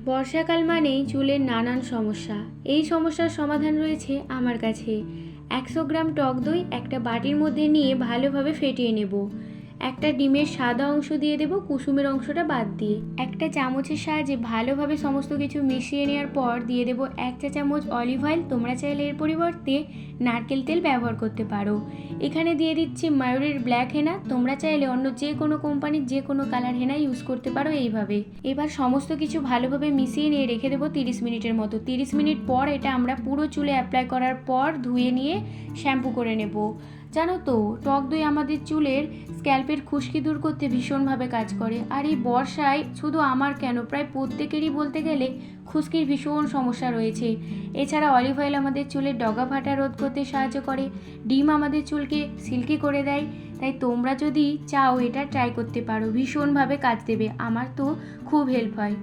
বর্ষাকাল মানেই চুলের নানান সমস্যা। এই সমস্যার সমাধান রয়েছে আমার কাছে। 100 গ্রাম টক দই একটা বাটির মধ্যে নিয়ে ভালোভাবে ফেটিয়ে নেব। একটা ডিমের সাদা অংশ দিয়ে দেব, কুসুমের অংশটা বাদ দিয়ে। একটা চামচের সাহায্যে ভালোভাবে সমস্ত কিছু মিশিয়ে নেওয়ার পর দিয়ে দেব 1 চা চামচ অলিভ অয়েল। তোমরা চাইলে এর পরিবর্তে নারকেল তেল ব্যবহার করতে পারো। এখানে দিয়ে দিচ্ছি মায়ুরের ব্ল্যাক হেনা। তোমরা চাইলে অন্য যে কোনো কোম্পানির যে কোনো কালার হেনা ইউজ করতে পারো। এইভাবে এবার সমস্ত কিছু ভালোভাবে মিশিয়ে নিয়ে রেখে দেবো 30 মিনিটের মতো। 30 মিনিট পর এটা আমরা পুরো চুলে অ্যাপ্লাই করার পর ধুয়ে নিয়ে শ্যাম্পু করে নেব। জানো তো, টক দই আমাদের চুলের স্ক্যাল্পের খুশকি দূর করতে ভীষণভাবে কাজ করে। আর এই বর্ষায় শুধু আমার কেন, প্রায় প্রত্যেকেরই বলতে গেলে খুশকির ভীষণ সমস্যা রয়েছে। এছাড়া অলিভ অয়েল আমাদের চুলের ডগা ফাটা রোধ করতে সাহায্য করে। ডিম আমাদের চুলকে সিল্কি করে দেয়। তাই তোমরা যদি চাও এটা ট্রাই করতে পারো, ভীষণভাবে কাজ দেবে। আমার তো খুব হেল্প হয়।